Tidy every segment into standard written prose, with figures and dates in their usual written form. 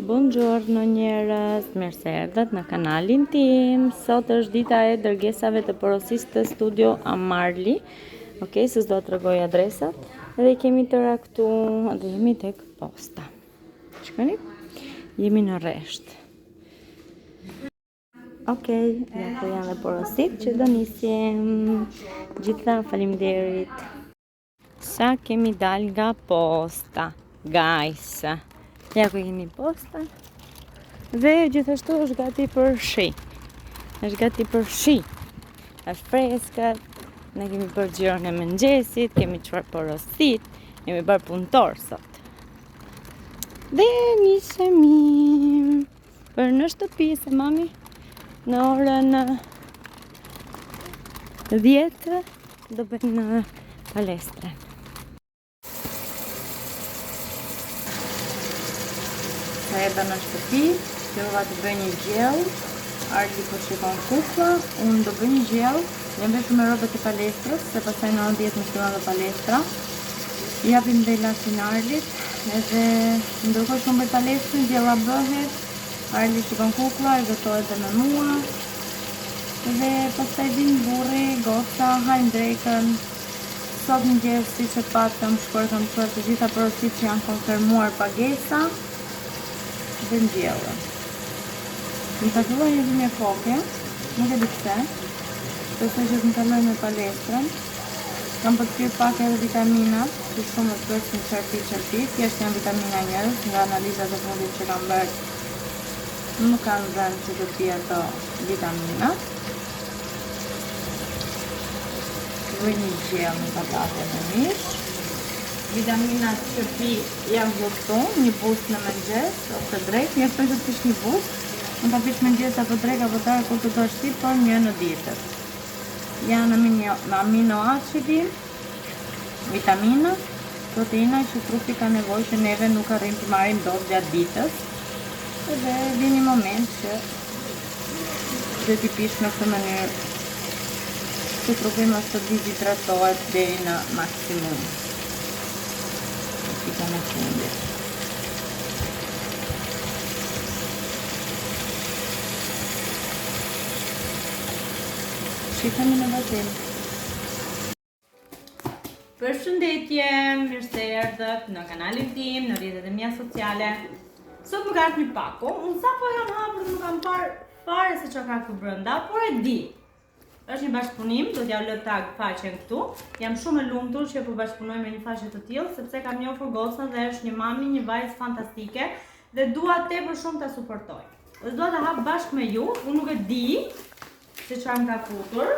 Buongiorno njerëz, mirë se erdhët në kanalin tim. Sot është dita e dërgesave të porosisë të Studio Amarli. Okej, se s'do të tregoj adresat. Edhe kemi tëra këtu, edhe jemi tek posta. Shikoni? Jemi në rresht. Okej, ja ku janë dhe porosit që do nisim. Gjitha faleminderit. Sa kemi dal nga posta, guys. Ja ku kemi posta. Dhe gjithashtu është gati për shi. Është gati për shi. Është freskët. Ne kemi bërë xhiron e mëngjesit, kemi çuar porosit, kemi bërë punëtor sot. Dhe nisemi për në shtëpi se mami në orën 10 do bëjmë në palestre. Sa erdha në shtëpi, fillova të bëj një gjell, Arli po shikon kukla, unë do bëj një gjell, jam veshur me robët e palestrës, se pastaj në 10 më shkruan dhe palestra. Japim dhe lasin Arlit, edhe ndërkohë shumë për palestrën, gjella bëhet, Arli shikon kukla, e gëtohet dhe me mua, dhe pastaj vin burri, goca, hajnë drekën. Sot në gjellë si që patëm, shkuar kam thënë të gjitha porosit që janë konfirmuar pagesa, dhe në gjellë. Më ka filluar një dhimbje koke, nuk e di pse, besoj që më kaloj me palestrën. Kam përkryr pak edhe vitaminat, që shumë të përsin qërti, thjesht janë vitamina njërës, nga analizat e fundit që kam bërë, nuk kanë dhënë që të pi ato vitaminat. Vëj një gjellë në patate me mish. Vitaminat që pi janë vërtu, një boost në mëngjes, ose drek, një shpesht të pish një boost, në ta pish mëngjes apo drek apo tare kur të ashti, por një në ditët. Janë aminoacidi, vitamina, proteina që trupi ka nevojë që neve nuk arrim të marrim dot gjatë ditës. Edhe vjen një moment që dhe t'i pish në këtë mënyrë që trupi mos të dehidratohet deri në maksimum. Pika në fundit. Shikoni në vazhdim. Përshëndetje, mirë se erdhët në kanalin tim, në rrjetet e mia sociale. Sot më ka ardhur një pako, unë sapo jam hapur dhe nuk kam parë fare se çka ka këtu brenda, por e di. Është një bashkëpunim, do t'ja lë tag faqen këtu. Jam shumë e lumtur që po bashkëpunoj me një faqe të tillë, sepse kam njohur gocën dhe është një mami, një vajzë fantastike dhe dua tepër shumë ta suportoj. Dhe dua ta hap bashkë me ju, unë nuk e di se çfarë më ka futur.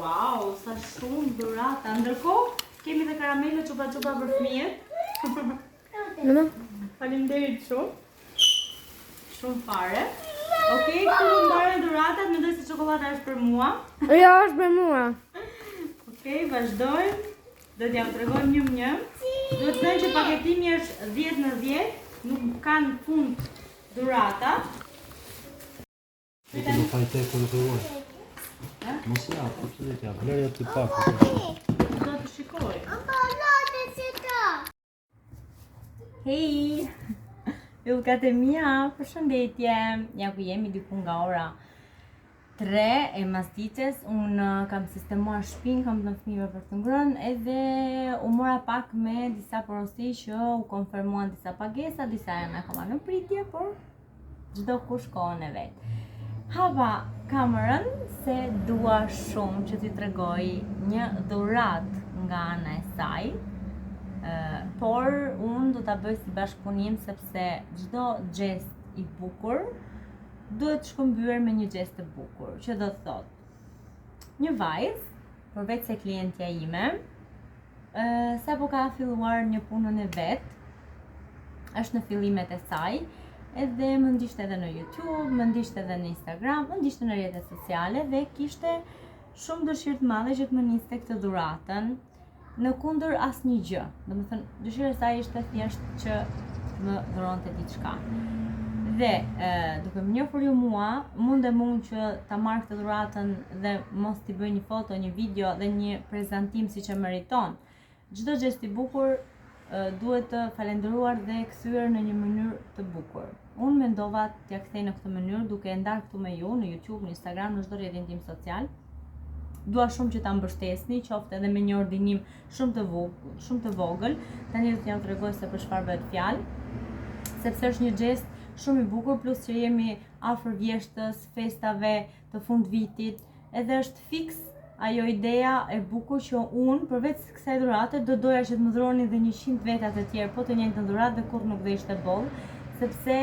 Wow, sa shumë dhurata. Ndërkohë, kemi dhe karamele çupa për fëmijët. Faleminderit shumë. Shumë fare. Okej, këtu më mbarojnë dhuratat, mendoj se çokolada është për mua. Jo, është për mua. Okej, vazhdojmë. Do t'jam tregojmë një. Duhet të thënë që paketimi është 10 në 10, nuk kanë fund dhurata. Ti më fajte kur të vuaj. Mos ja, po ti dhe t'ja vlerja të pak. Do të shikoj. Hej! Yllkat e mia, përshëndetje. Ja ku jemi diku nga ora 3 e masdites. Unë kam sistemuar shtëpinë, kam dhënë fëmijëve për të ngrënë, edhe u mora pak me disa porosi që u konfirmuan disa pagesa, disa janë akoma në pritje, por çdo kush kohën e vet. Hapa kamerën se dua shumë që t'i tregoj një dhuratë nga ana e saj. Por unë do ta bëj si bashkëpunim sepse çdo gjest i bukur duhet shkëmbyer me një gjest të bukur, që do të thotë një vajzë, përveç se klientja ime, sapo ka filluar një punën e vet, është në fillimet e saj, edhe më ndiqte edhe në YouTube, më ndiqte edhe në Instagram, më ndiqte në rrjetet sociale dhe kishte shumë dëshirë të madhe që të më niste këtë dhuratën. Në kundër asnjë gjë. Domethënë, dëshira e saj ishte thjesht që më dhuronte diçka. Dhe duke më njohur ju mua, mundem unë që ta marr këtë dhuratën dhe mos t'i bëj një foto, një video dhe një prezantim siç e meriton. Çdo gjest i bukur duhet të falendëruar dhe kthyer në një mënyrë të bukur. Unë mendova t'ja kthej në këtë mënyrë duke e ndarë këtu me ju në YouTube, në Instagram, në çdo rrjetin tim social. Dua shumë që ta mbështesni, qoftë edhe me një ordinim shumë të vogël. Tani do t'jam tregoj se për çfarë bëhet fjalë, sepse është një gest shumë i bukur, plus që jemi afër vjeshtës, festave të fund vitit, edhe është fiks ajo ideja e bukur që unë përveç kësaj dhurate do doja që të më dhuroni edhe 100 veta të tjerë, po të njëjtën dhuratë dhe kur nuk do ishte boll, sepse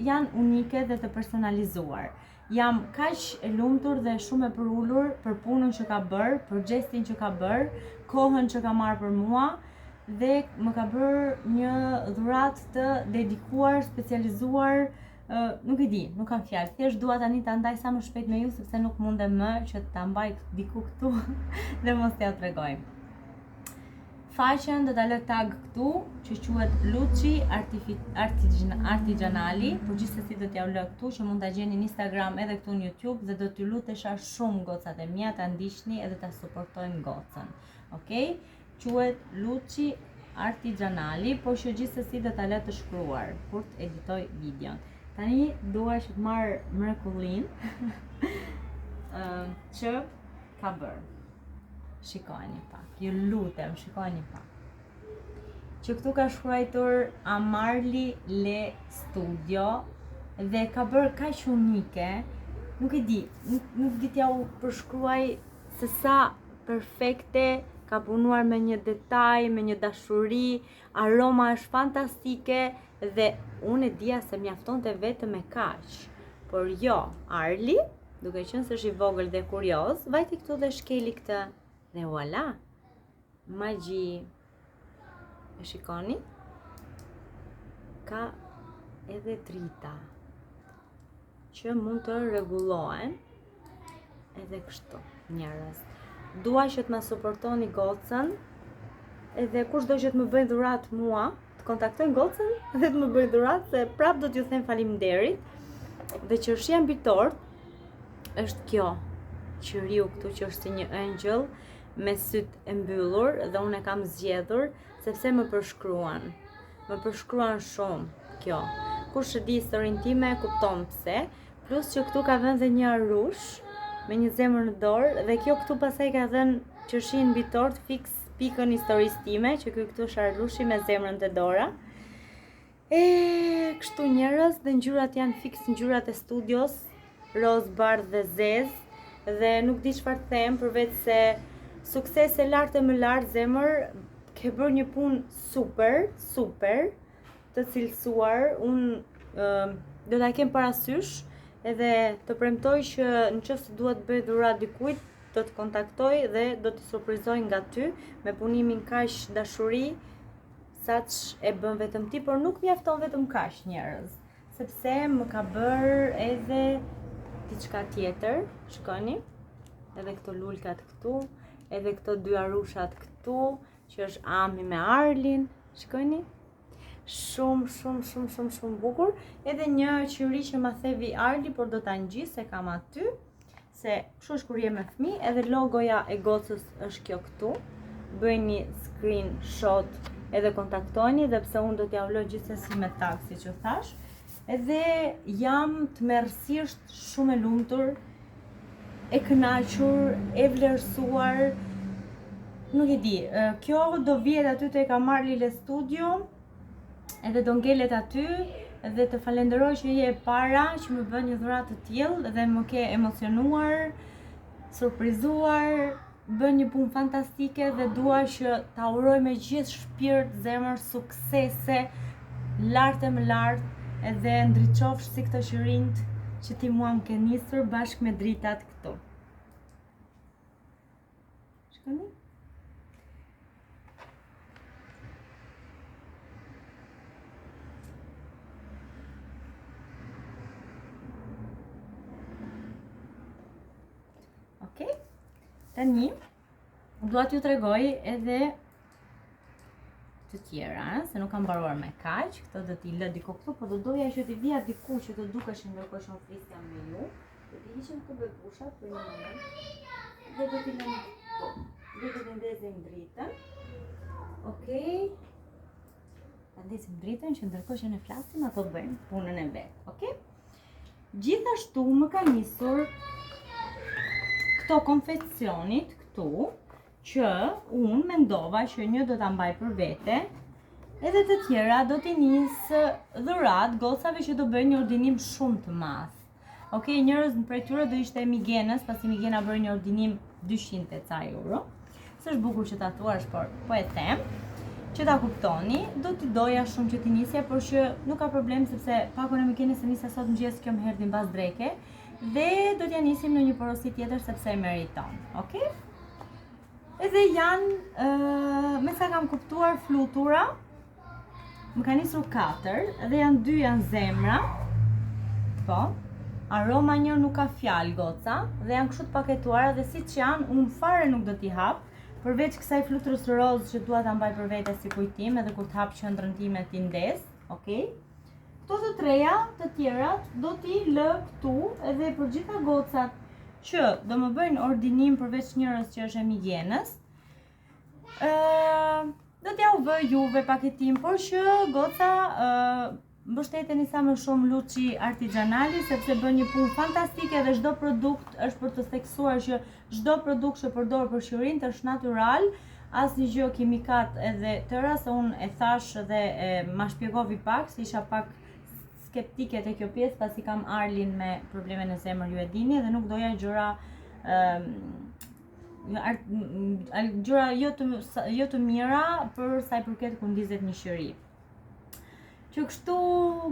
janë unike dhe të personalizuar. Jam kaq e lumtur dhe shumë e përullur për punën që ka bërë, për gestin që ka bërë, kohën që ka marrë për mua dhe më ka bërë një dhuratë të dedikuar, specializuar, nuk e di, nuk kam fjalë. Thjesht dua tani ta ndaj sa më shpejt me ju sepse nuk mundem më që ta mbaj diku këtu dhe mos t'ja tregoj. Faqen do ta lë tag këtu që quhet Luci Artigianali, por gjithsesi do t'ja lë këtu që mund ta gjeni në Instagram edhe këtu në YouTube dhe do t'ju lutesha shumë gocat e mia ta ndiqni edhe ta suportojmë gocën. Okej? Quhet Luci Artigianali, por që gjithsesi do ta lë të shkruar kur të editoj videon. Tani dua që të marr mrekullin që ka bërë. Shikojni pak, ju lutem, shikojni pak. Që këtu ka shkruar Amarli Le Studio dhe ka bërë kaq unike, nuk e di, nuk di t'ja u përshkruaj se sa perfekte ka punuar me një detaj, me një dashuri, aroma është fantastike dhe unë e dija se mjaftonte vetëm me kaq. Por jo, Arli, duke qenë se është i vogël dhe kurioz, vajti këtu dhe shkeli këtë. Dhe voilà, magji, e shikoni, ka edhe drita që mund të rregullohen edhe kështu, njerëz. Dua që të më suportoni gocën, edhe kushdo që të më bëjë dhuratë mua, të kontaktojnë gocën dhe të më bëjë dhuratë, se prap do t'ju them faleminderit. Dhe qërshia mbi tort është kjo, qëriu këtu që është si një angel, me syt e mbyllur dhe unë e kam zgjedhur sepse më përshkruan. Më përshkruan shumë kjo. Kush e di historinë time e kupton pse, plus që këtu ka vënë dhe një arush me një zemër në dorë dhe kjo këtu pasaj ka dhënë qërshin mbi tort fix pikën historisë time, që ky këtu është arushi me zemrën te dora. E kështu njerëz, dhe ngjyrat janë fix ngjyrat e studios, roz, bardh dhe zezë dhe nuk di çfarë të them përveç se sukses e lartë e më lartë zemër, ke bërë një punë super, të cilësuar, unë do ta kem parasysh edhe të premtoj që nëse duhet të bëj dhuratë dikujt, do të kontaktoj dhe do t'i surprizoj nga ty me punimin kaq dashuri, saq e bën vetëm ti, por nuk mjafton vetëm kaq njerëz, sepse më ka bërë edhe diçka tjetër, shikoni, edhe këto lulkat këtu, edhe këto dy arushat këtu, që është Ami me Arlin, shikoni? Shumë bukur. Edhe një qyri që ma thevi Arli, por do ta ngjis se kam aty, se kështu është kur je me fëmijë, edhe logoja e gocës është kjo këtu. Bëjni screenshot edhe kontaktojni, dhe pse unë do t'ja vloj gjithsesi me tag, siç u thash. Edhe jam tmerrsisht shumë e lumtur, e kënaqur, e vlerësuar, nuk e di, kjo do vjet aty tek Amarli Le Studio, edhe do ngelet aty, dhe të falenderoj që je e para që më bën një dhuratë të tillë dhe më ke emocionuar, surprizuar, bën një punë fantastike dhe dua që ta uroj me gjithë shpirt, zemër, suksese, lartë e më lartë, edhe ndriçofsh si këto qyrinjt që ti mua më ke nisur bashkë me dritat këtu. Shikoni? Okej? Tani, dua t'ju tregoj edhe të tjera, se nuk kam mbaruar me kaq, këto do t'i lë diku këtu, po do doja që t'i vija diku që të dukeshin ndërkohë që flisja me ju. Do t'i hiqem këtu bebushat për një moment. Dhe do t'i lëm këtu. Dhe do t'i ndezim dritën. Okej. ndjesim dritën që ndërkohë që ne flasim ato bëjmë punën e vet, okay? Gjithashtu më ka nisur këto konfeksionit këtu që unë mendova që një do ta mbaj për vete, edhe të tjera do t'i nisë dhurat gocave që do bëjnë një ordinim shumë të madh. Okej, njërës prej tyre do ishte Migenës, pasi Migena bërë një ordinim 200 e ca euro. S'është bukur që ta thuash, por po e them, që ta kuptoni, do t'i doja shumë që t'i nisja, por që nuk ka problem sepse pakon e Migenës e nisja sot mëngjes kjo më herë mbas dreke, dhe do t'ja nisim në një porosi tjetër sepse e meriton, okej? Edhe janë, me sa kam kuptuar flutura, më ka nisur 4 dhe janë 2 janë zemra. Po. Aroma një nuk ka fjalë goca dhe janë kështu të paketuara dhe siç janë, unë fare nuk do t'i hap, përveç kësaj fluturës roz që dua ta mbaj për vete si kujtim edhe kur të hap qendrën time ti ndes, okay? Këto të treja, të tjerat do t'i lë këtu edhe për gjitha gocat që do më bëjnë ordinim përveç njërës që është e Migenës. Do t'ja u vë juve paketim, por që goca mbështeteni sa më shumë Luçi Artigianali sepse bën një punë fantastike dhe çdo produkt është për të theksuar që çdo produkt që përdor për shërinë është natyral, asnjë gjë kimikat edhe tëra, se unë e thash dhe ma shpjegovi pak, se isha pak skeptike te kjo pjesë pasi kam Arlin me probleme në zemër, ju e dini, dhe nuk doja gjëra gjëra jo të mira për sa i përket kundizet një shëri. Që kështu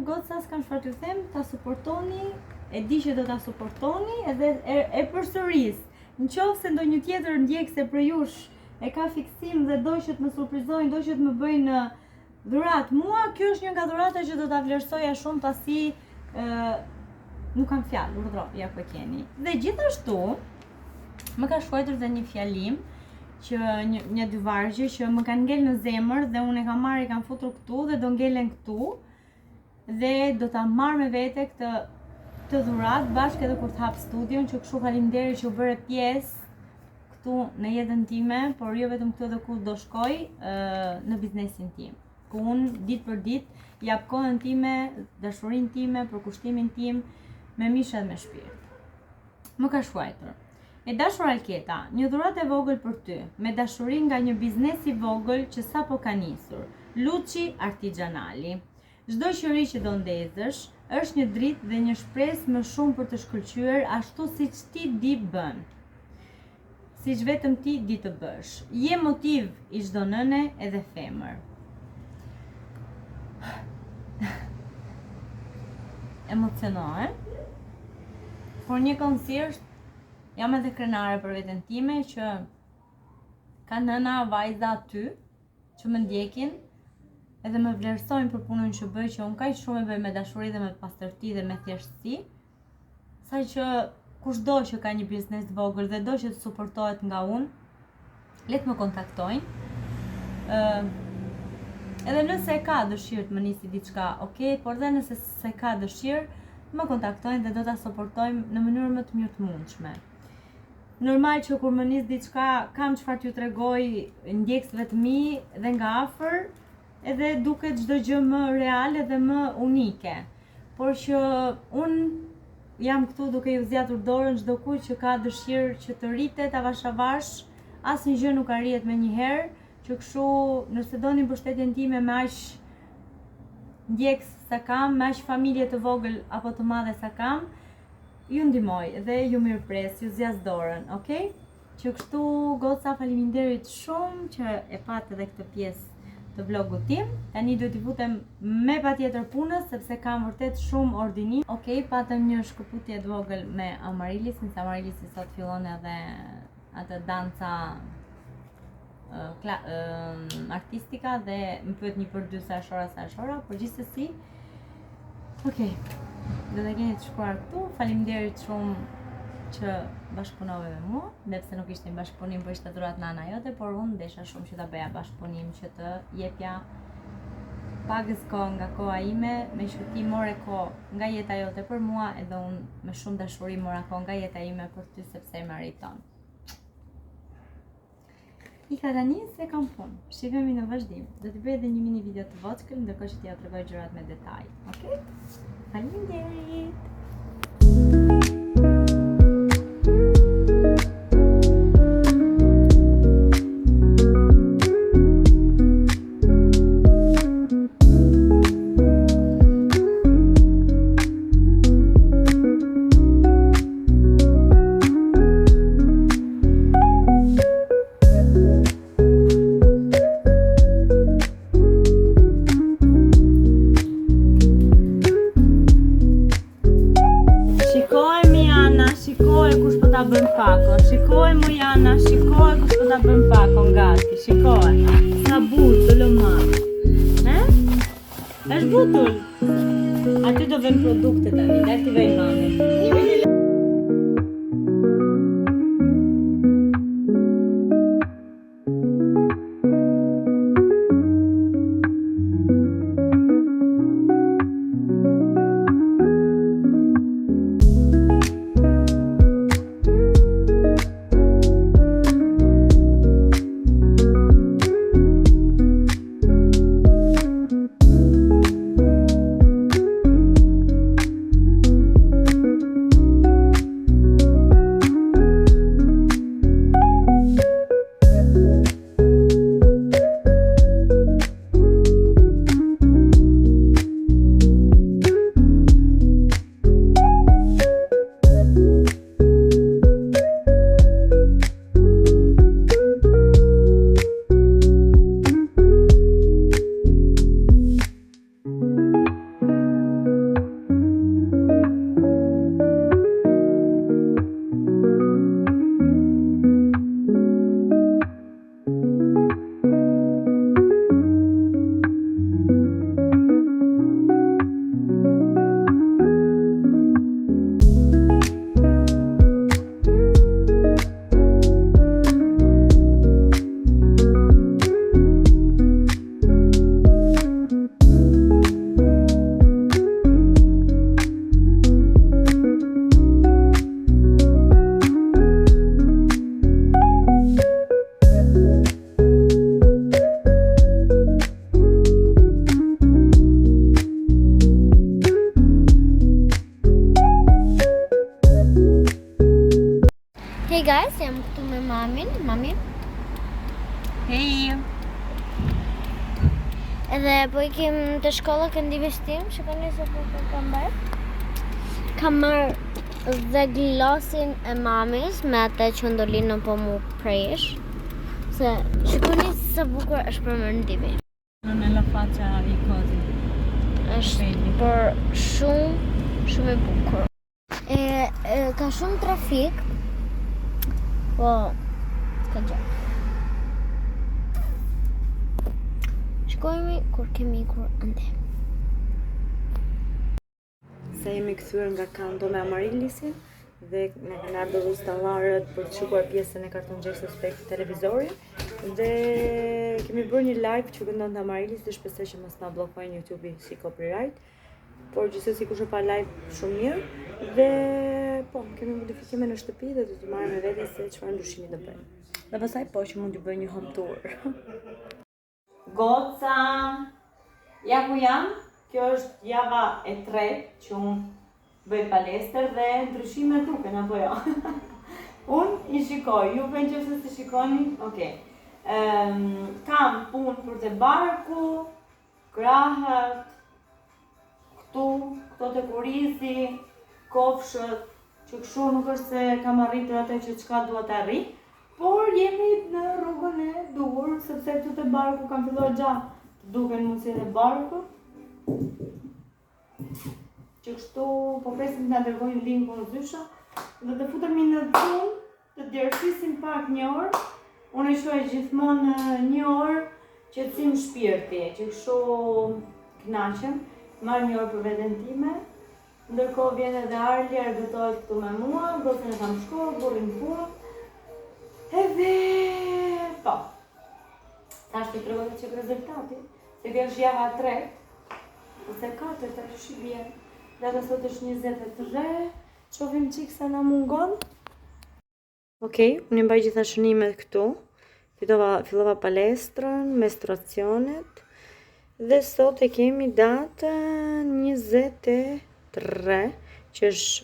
goca s'kam çfarë t'ju them, ta suportoni, e di që do ta suportoni edhe e përsëris. Nëse ndonjë tjetër ndjekse për jush e ka fiksim dhe do që të më surprizojnë, do që të më bëjnë dhurat mua, kjo është një nga dhurata që do ta vlerësoja shumë pasi nuk kam fjalë, urdhro, ja ku e keni. Dhe gjithashtu më ka shkruar dhe një fjalim që një dy vargje që më kanë ngel në zemër dhe unë e kam marrë, e kam futur këtu dhe do ngelen këtu dhe do ta marr me vete këtë dhurat bashkë edhe kur të hap studion, që kështu faleminderit që u bëre pjesë këtu në jetën time, por jo vetëm këtu edhe ku do shkoj në biznesin tim. Ku unë ditë për ditë jap kohën time, dashurinë time, përkushtimin tim me mish edhe me shpirt. Më ka shkruar: E dashur Alketa, një dhuratë e vogël për ty, me dashuri nga një biznes i vogël që sapo ka nisur, Luçi Artigianali. Çdo qëri që do ndezësh është një dritë dhe një shpresë më shumë për të shkëlqyer ashtu siç ti di bën. Siç vetëm ti di të bësh. Je motiv i çdo nëne edhe femër. Emocionohe. Por një konsisht jam edhe krenare për veten time që ka nëna vajza aty që më ndjekin edhe më vlerësojnë për punën që bëj, që unë kaq shumë e bëj me dashuri dhe me pastërti dhe me thjeshtësi, sa që kushdo që ka një biznes të vogël dhe do që të suportohet nga unë, le të më kontaktojnë. Edhe nëse ka dëshirë të më nisi diçka, okay, por dhe nëse se ka dëshirë, më kontaktojnë dhe do ta suportojmë në mënyrë më të mirë të mundshme. Normal që kur më nis diçka, kam çfarë t'ju tregoj ndjekësve të mi dhe nga afër, edhe duket çdo gjë më reale dhe më unike. Por që unë jam këtu duke ju zgjatur dorën çdo kujt që ka dëshirë që të rritet avash avash, asnjë gjë nuk arrihet me njëherë, që kështu nëse doni mbështetjen time me aq ndjekës sa kam, me aq familje të vogël apo të madhe sa kam, ju ndihmoj dhe ju mirëpres, ju zjas dorën, okay? Që kështu goca, faleminderit shumë që e pat edhe këtë pjesë të vlogut tim. Tani duhet t'i futem me patjetër punës sepse kam vërtet shumë ordinim. Okej, patëm një shkëputje të vogël me Amarilis, nëse Amarilis sot fillon edhe atë danca artistika dhe më pyet një për 2 sa shora, por gjithsesi, okej. Do të keni të shkruar këtu. Faleminderit shumë që bashkëpunove me mua, ndërsa nuk ishte një bashkëpunim, por ishte dhurat nga ana jote, por unë desha shumë që ta bëja bashkëpunim që të jepja pagës kohë nga koha ime, me që ti more kohë nga jeta jote për mua, edhe unë me shumë dashuri mora kohë nga jeta ime për ty sepse e meriton. I ka tani se kam punë. Shikojmë në vazhdim. Do t'i bëj edhe një mini video të vockël, ndërkohë që t'ja tregoj gjërat me detaj. Okej? Faleminderit. Ta bëm pakon, shikoj Mojana, shikoj kush po ta bëm pakon gati, shikoj. Sa butull o mamë. Është butull. Aty do vëm produkte tani, daj t'i vej mami. Hey guys, jam këtu me mamin. Mami. Hey. Edhe po ikim te shkolla këndives tim, shikoni se po kam bërë. Kam marrë dhe glasin e mamis me atë që ndolinë po mu prejesh. Se shikoni sa bukur është për mëndimi. Nella faccia i cosi. Është për shumë e bukur. Ka shumë trafik. Po, ka gjatë. Shkojmë kur kemi ikur ande. Se jemi kthyer nga Kanto me Amarilisin dhe na kanë ardhur ustallarët për të shikuar pjesën e kartonxhesës tek televizori dhe kemi bërë një live që këndonte Amarilis dhe shpresoj që mos na bllokojnë YouTube-i si copyright. Por gjithsesi kush e pa live shumë mirë dhe po, kemi modifikime në shtëpi dhe do të marrim me vete se çfarë ndryshimi do bëjmë. Dhe pastaj po që mund të bëj një home tour. Goca! Ja ku jam? Kjo është java e tretë që unë bëj palestër dhe ndryshime duken apo jo. Unë i shikoj, ju për nëse si shikoni, okej. Kam punë për të barku, krahët, këto të kurizi, kofshët, që kështu nuk është se kam arritur atë që çka dua të arri, por jemi në rrugën e duhur, sepse këtu te barku kam filluar gjatë të duken mundësitë e barkut. Që kështu po presim të na dërgojnë linkun zysha dhe të futemi në punë, të djersisim pak një orë. Unë e shuaj gjithmonë një orë qetësim shpirti, që kështu kënaqem. Marr një orë për veten time, ndërkohë vjen edhe Arli, argëtohet këtu me mua, gocën e kam shkollë, burrin punë. Edhe po. Tash të tregoj që rezultati, se kjo është java 3, ose 4, tash shi vjen. Data sot është 23, shohim çik sa na mungon. Okej, unë mbaj gjitha shënimet këtu. Fillova palestrën, menstruacionet dhe sot e kemi datën 23, që është,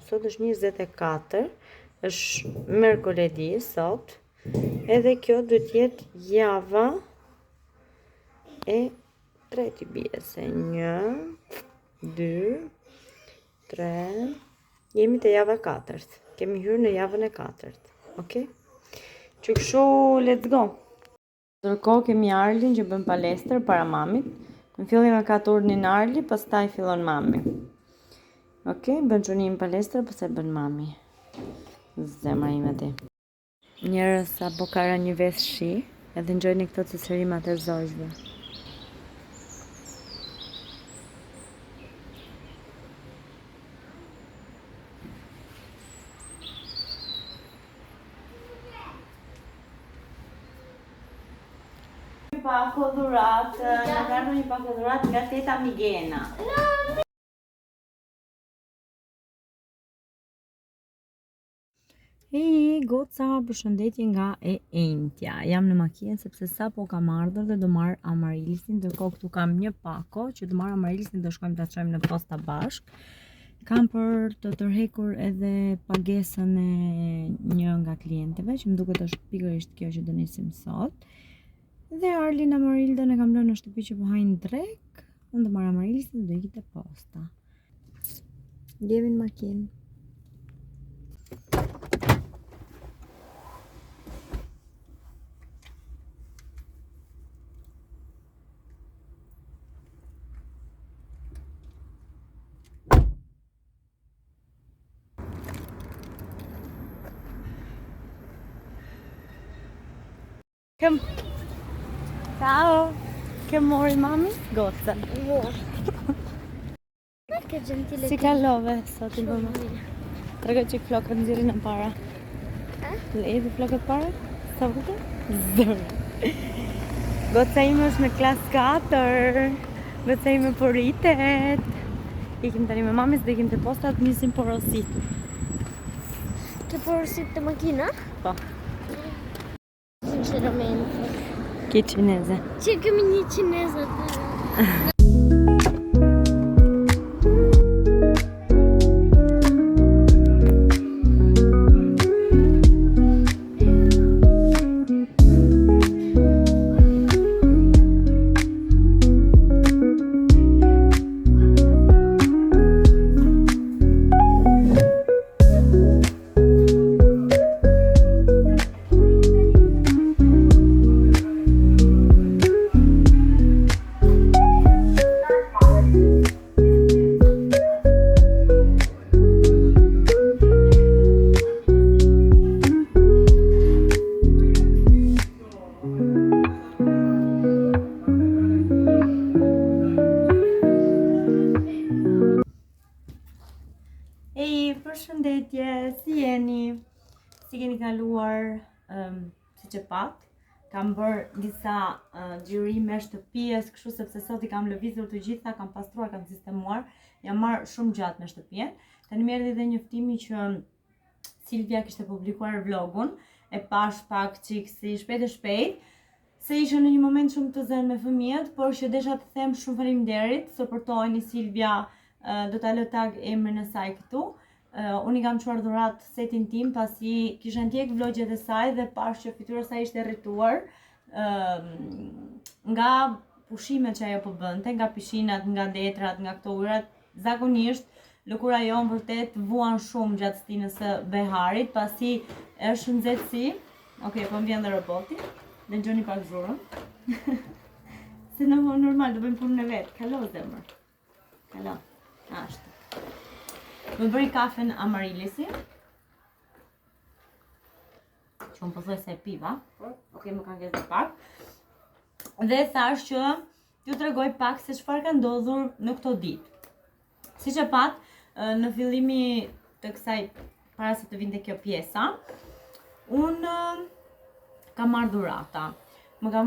sot është 24, është mërkuledi sot, edhe kjo do t'jetë java e treti bie se 1, 2, 3, jemi të java 4, kemi hyrë në javën e 4, ok? Që kështu, let's go! Ndërkohë kemi Arlin që bën palestër para mamit. Në fillim e ka turnin Arli, pastaj fillon mami. Ok, bën çunim palestër, pastaj bën mami. Zemra ime ti. Njerëz apo ka rënë një ves shi, edhe ngjojni këto cicërimat e zojshve. Pako dhurat, në kanë një pako dhurat nga teta Migena. Hej, goca, përshëndetje nga e Entja. Jam në makinë sepse sapo kam ardhur dhe do marr Amarilisin, ndërkohë këtu kam një pako që do marr Amarilisin, do shkojmë ta çojmë në posta bashk. Kam për të tërhekur edhe pagesën e një nga klientëve, që më duket është pikërisht kjo që do nisim sot. Dhe Arlin Amarilda në kam lënë në shtëpi që po hajnë drek. Unë do marr Amarilisin dhe do ikit e posta. Jemi në makinë. Ciao! Che mori mami? Gozza. Che gentile. Si kalove sot i bëma? Tregoj që flokët nxjerrin në para. Le edhe flokët para? Sa vute? Zërë. Gozza ime është në klasë 4. Gozza ime porritet. Ikim tani me mamis dhe ikim të postat, nisim porosit. Të porosit të makina? Po. Sinceramente. Che cinese. Që kemi një cinese të... Përshëndetje, si jeni? Si keni kaluar, si që pak? Kam bërë disa xhirime shtëpies, kështu sepse sot i kam lëvizur të gjitha, kam pastruar, kam sistemuar, jam marrë shumë gjatë me shtëpien. Tani më erdhi dhe njoftimi që Silvia kishte publikuar vlogun, e pash pak çik si shpejt se isha në një moment shumë të zënë me fëmijët, por që desha të them shumë faleminderit, suportojeni Silvia, do ta lë tag emrin e saj këtu. Unë i kam çuar dhurat setin tim pasi kisha ndjek vlogjet e saj dhe pash që fytyra e saj ishte rrituar nga pushimet që ajo po bënte, nga pishinat, nga detrat, nga këto ujërat. Zakonisht lëkura jon vërtet vuan shumë gjatë stinës së beharit pasi është nxehtësi. Okej, po më vjen dhe roboti. Dhe ngjoni pak zurën. Se normal do bëjmë punën e vet. Kalo zemër. Kalo. Ashtu. Më bëri kafen Amarilisi. Që më pësoj se e piva. Ok, më kanë gjetur pak. Dhe thash që ju tregoj pak se çfarë ka ndodhur në këto ditë. Siç e pat, në fillimi të kësaj, para se të vinte kjo pjesa, unë kam marrë dhurata. Më ka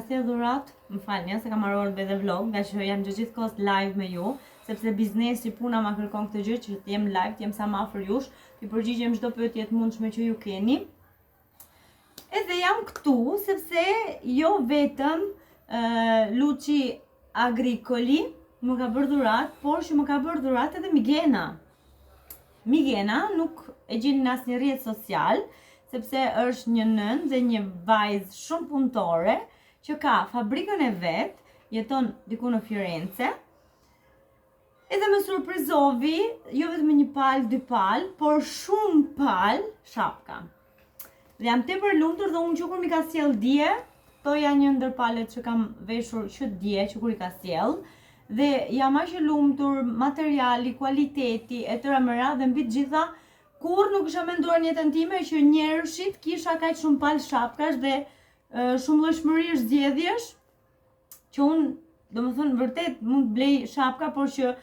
sjell dhurat, më falni, se kam marrë edhe vlog, nga që jam gjithkohës live me ju, sepse biznesi, puna ma kërkon këtë gjë që të jem live, të jem sa më afër jush, të përgjigjem çdo pyetje të mundshme që ju keni. Edhe jam këtu sepse jo vetëm Luçi Agricoli më ka bërë dhuratë, por që më ka bërë dhuratë edhe Migena. Migena nuk e gjeni në asnjë rrjet social, sepse është një nënë dhe një vajzë shumë punëtore që ka fabrikën e vet, jeton diku në Firenze. Edhe më surprizovi, jo vetëm një palë, dy palë, por shumë palë shapka. Dhe jam tepër lumtur dhe unë që kur mi ka sjell dje, to janë një ndër palët që kam veshur që dje, që kur i ka sjell, dhe jam aq e lumtur, materiali, kualiteti, e tëra më radhë, dhe mbi të gjitha, kur nuk isha menduar në jetën time që njerëzit kisha kaq shumë palë shapkash dhe shumë llojshmërish zgjedhjesh, që unë, domethënë vërtet mund të blej shapka, por që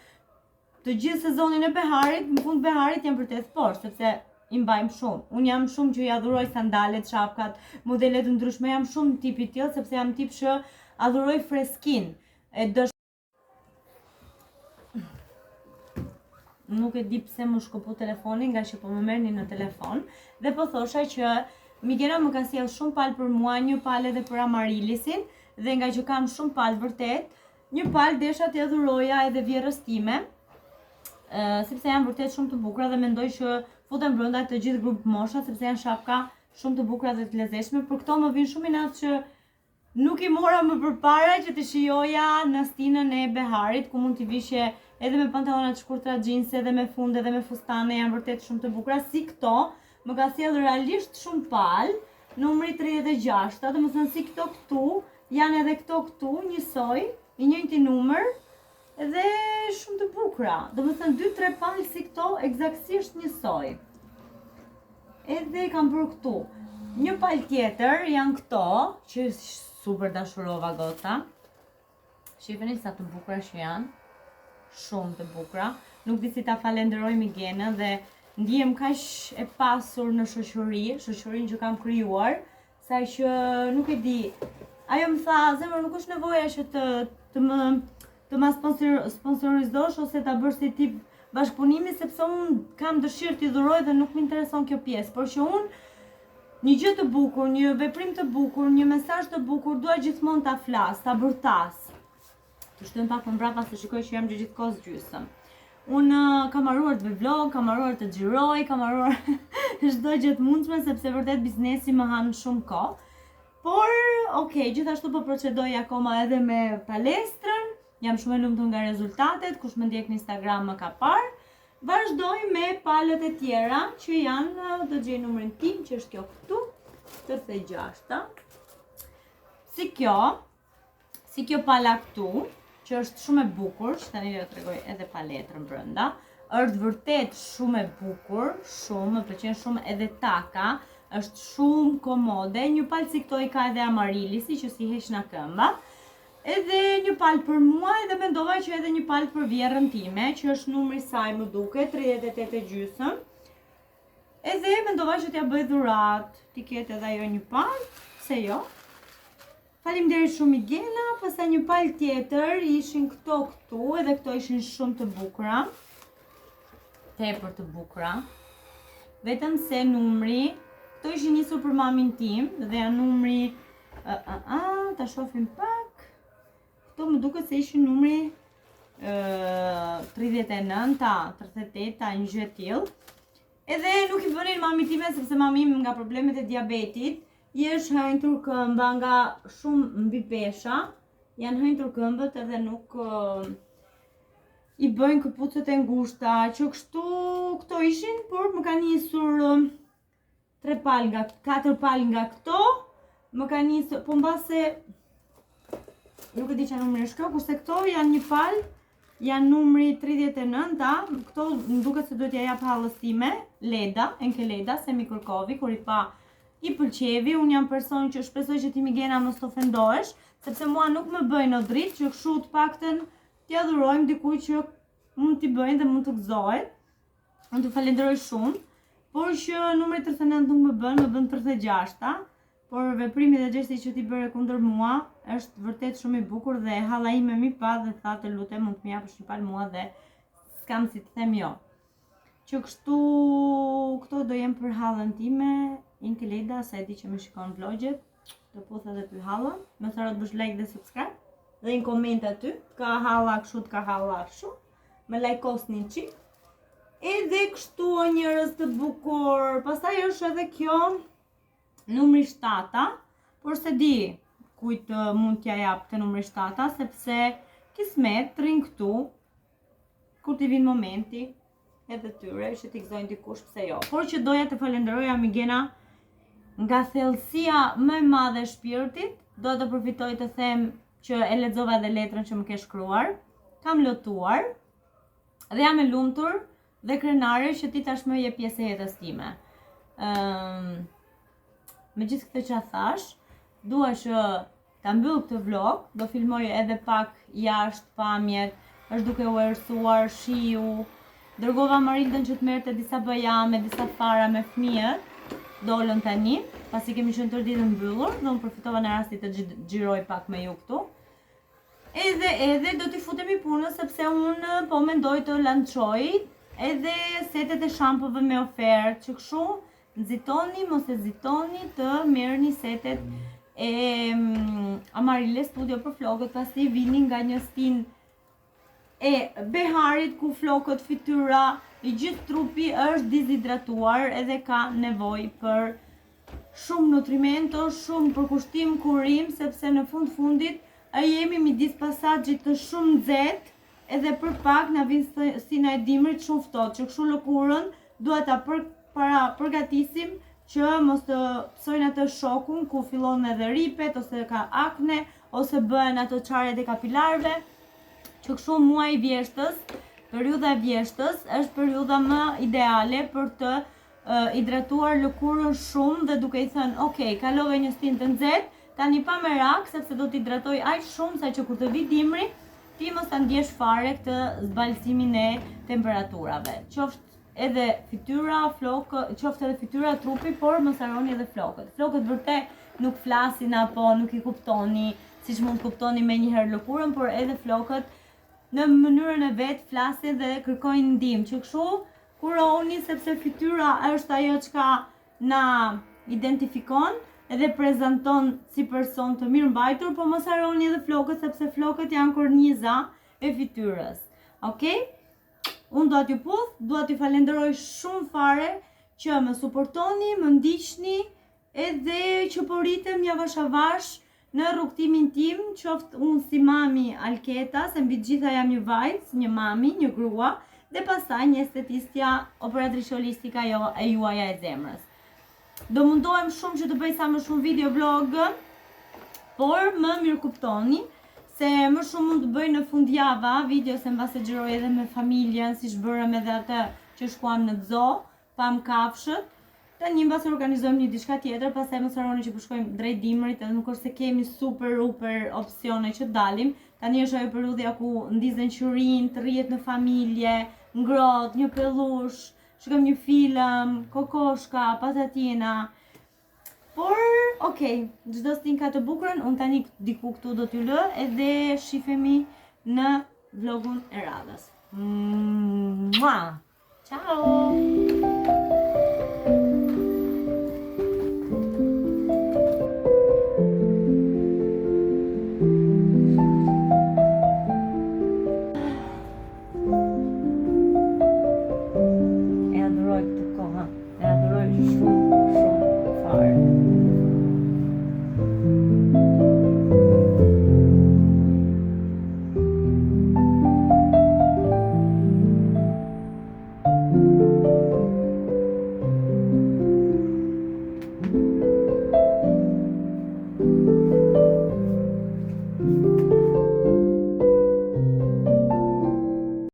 të gjithë sezonin e beharit, në fund beharit jam vërtet poshtë, sepse i mbajmë shumë. Unë jam shumë që i adhuroj sandalet, shapkat, modele të ndryshme, jam shumë tipi tillë, sepse jam tip që adhuroj freskinë. Nuk e di pse më shkopu telefoni, nga që po më merrni në telefon, dhe po thosha që Migena më ka sjell shumë palë për mua, një palë edhe për Amarilisin, dhe nga që kam shumë palë vërtet, një palë desha t'i adhuroja edhe vjerrës time, sepse janë vërtet shumë të bukura dhe mendoj që futem brenda të gjithë grup mosha, sepse janë shapka shumë të bukura dhe të lezetshme. Për këto më vjen shumë inat që nuk i mora më përpara që të shijoja në stinën e beharit, ku mund t'i vishje edhe me pantallona të shkurtra jeans, edhe me funde, edhe me fustane, janë vërtet shumë të bukura. Si këto, më ka sjell realisht shumë palë, numri 36, domethënë si këtu, janë edhe këtu njësoj, i njëjti numër, dhe shumë të bukura. Domethënë 2-3 palë si këto, eksaktësisht njësoj. Edhe kam bërë këtu. Një palë tjetër janë këto, që super dashurova goca. Shifeni sa të bukura që janë. Shumë të bukura. Nuk di si ta falenderoj Migenën dhe ndihem kaq e pasur në shoqërinë që kam krijuar, sa që nuk e di. Ajo më tha, zemër, nuk është nevoja që të ma sponsorizosh ose ta bësh si tip bashkëpunimi, sepse unë kam dëshirë t'i dhuroj dhe nuk më intereson kjo pjesë, por që unë një gjë të bukur, një veprim të bukur, një mesazh të bukur, dua gjithmonë ta flas, ta bërtas. Të shtojmë pak më mbrapa se shikoj që jam gjithkohës gjysëm. Unë kam haruar të bëj vlog, kam haruar të xhiroj, kam haruar çdo gjë të mundshme, sepse vërtet biznesi më han shumë kohë. Por, okay, gjithashtu po procedoj akoma edhe me palestrën. Jam shumë e lumtur nga rezultatet, kush më ndjek në Instagram më ka parë. Vazhdoj me palët e tjera që janë, do gjej numrin tim, që është kjo këtu, 36. Si kjo pala këtu, që është shumë e bukur, që tani do të tregoj edhe paletrën brenda, është vërtet shumë e bukur, shumë, më pëlqen shumë edhe taka, është shumë komode. Një palë si këto i ka edhe Amarilisi, që si heq nga këmba. Edhe një palë për mua, edhe mendova që edhe një palë për vjerrën time, që është numri saj më duke, 38,5. Edhe mendova që t'ja bëj dhuratë, t'i ketë edhe ajo një palë, se jo. Faleminderit shumë Migena, pastaj një palë tjetër, ishin këto këtu, edhe këto ishin shumë të bukura. Tepër të bukura. Vetëm se numri, këto ishin nisur për mamin tim, dhe janë numri, ta shohim pak. Këto më duket se ishin numri 39, 38, një gjë e tillë. Edhe nuk i bënin mami time sepse mami im nga problemet e diabetit i është hëntur këmba nga shumë mbi pesha, janë hëntur këmbët edhe nuk i bëjnë këpucët e ngushta, që kështu këto ishin, por më ka nisur 4 palë nga këto, më ka nisur, po mbase nuk e di çfarë numri është kjo, kurse këto janë një palë, janë numri 39, këto më duket se duhet ja jap hallës time, Leda, Enke Leda, se mi kërkovi, kur i pa i pëlqevi. Unë jam person që shpresoj që ti Migena mos të ofendohesh, sepse mua nuk më bëjnë odrit, që kështu të paktën t'i adhurojmë dikujt që mund t'i bëjnë dhe mund të gëzohet. Unë të falenderoj shumë, por që numri 39 nuk më bën 36, por veprimi dhe gjesti që ti bëre kundër mua është vërtet shumë i bukur dhe halla ime mi pa dhe tha të lutem mund të më japësh një palë mua dhe s'kam si të them jo. Që kështu këto do jem për hallën time Inti Leda, sa e di që më shikon vlogjet, të putha dhe ty halla, më thara të bësh like dhe subscribe, dhe në koment aty, ka halla kështu, ka halla kështu, më lajkosni qik, edhe kështu o njerëz të bukur, pastaj është edhe kjo numri 7, por se di kujt mund t'ja jap të numri 7, sepse kismet të rinë këtu, kur t'i vinë momenti, edhe tyre, që t'i gëzojnë dikush, pse jo. Por që doja të falenderoja Migena nga thellësia më e madhe e shpirtit, do të përfitoj të them që e lexova dhe letrën që më ke shkruar, kam lotuar, dhe jam e lumtur dhe krenare që ti tashmë je pjesë e jetës time. Me gjithë këtë që thash, dua që ta mbyll këtë vlog, do filmoj edhe pak jashtë pamjet, është duke u erësuar shiu, dërgova Marildën që të merrte disa bajame, disa fara me fëmijët, dolën tani, pasi kemi qenë tërë ditën mbyllur, dhe unë përfitova në rastit të xhiroj pak me ju këtu. Edhe do t'i futemi punës, sepse unë po mendoj të lançoj edhe setet e shampove me ofertë, që kështu nxitoni, mos e nxitoni të merrni setet e Amarile Studio për flokët, pasi vini nga një stin e beharit ku flokët, fytyra, i gjithë trupi është dizhidratuar edhe ka nevojë për shumë nutrimento, shumë përkushtim, kurim, sepse në fundit jemi midis pasazhit të shumë nxehtë, edhe për pak na vjen stina e dimrit shumë ftohtë, që kështu lëkurën duhet ta përgatisim që mos të psojnë atë shokun ku fillon edhe ripet, ose ka akne, ose bëhen ato çarjet e kapilarëve, që kështu muaji i vjeshtës, periudha e vjeshtës është periudha më ideale për të hidratuar lëkurën shumë dhe duke i thënë, ok, kalove një stin të nxehtë, tani pa merak, sepse do t'i hidratoj aq shumë sa që kur të vi dimri, ti mos ta ndjesh fare këtë zbalsimin e temperaturave. Qoftë edhe fytyra, flokët, qoftë edhe fytyra, trupi, por mos harroni edhe flokët. Flokët vërtet nuk flasin apo nuk i kuptoni, siç mund kuptoni me njëherë lëkurën, por edhe flokët në mënyrën e vet flasin dhe kërkojnë ndihmë. Që kështu kuroni, sepse fytyra është ajo çka na identifikon edhe prezanton si person të mirë mbajtur, po mos harroni edhe flokët, sepse flokët janë korniza e fytyrës. Okej? Unë do t'ju puth, do t'ju falenderoj shumë fare që më suportoni, më ndiqni, edhe që po rritem javash avash në rrugtimin tim, qoftë unë si mami Alketa, se mbi gjitha jam një vajzë, një mami, një grua, dhe pastaj një estetistja operatrice holistika e juaja e zemrës. Do mundohem shumë që të bëj sa më shumë video vlog, por më mirë kuptoni se më shumë mund të bëj në fundjava video, se mbase xhiroj edhe me familjen, siç bërëm edhe atë që shkuam në zoo, pam kafshët. Tani mbase organizojmë një diçka tjetër, pastaj mos harroni që po shkojmë drejt dimrit, edhe nuk është se kemi super opsione që dalim. Tani është ajo periudha ku ndizen qyrin, të rrihet në familje, ngrohtë, një pellush, shikojmë një film, kokoshka, patatina. Por, okej, çdo stin ka të bukurën, unë tani diku këtu do t'ju lë, edhe shifemi në vlogun e radhës. Ciao!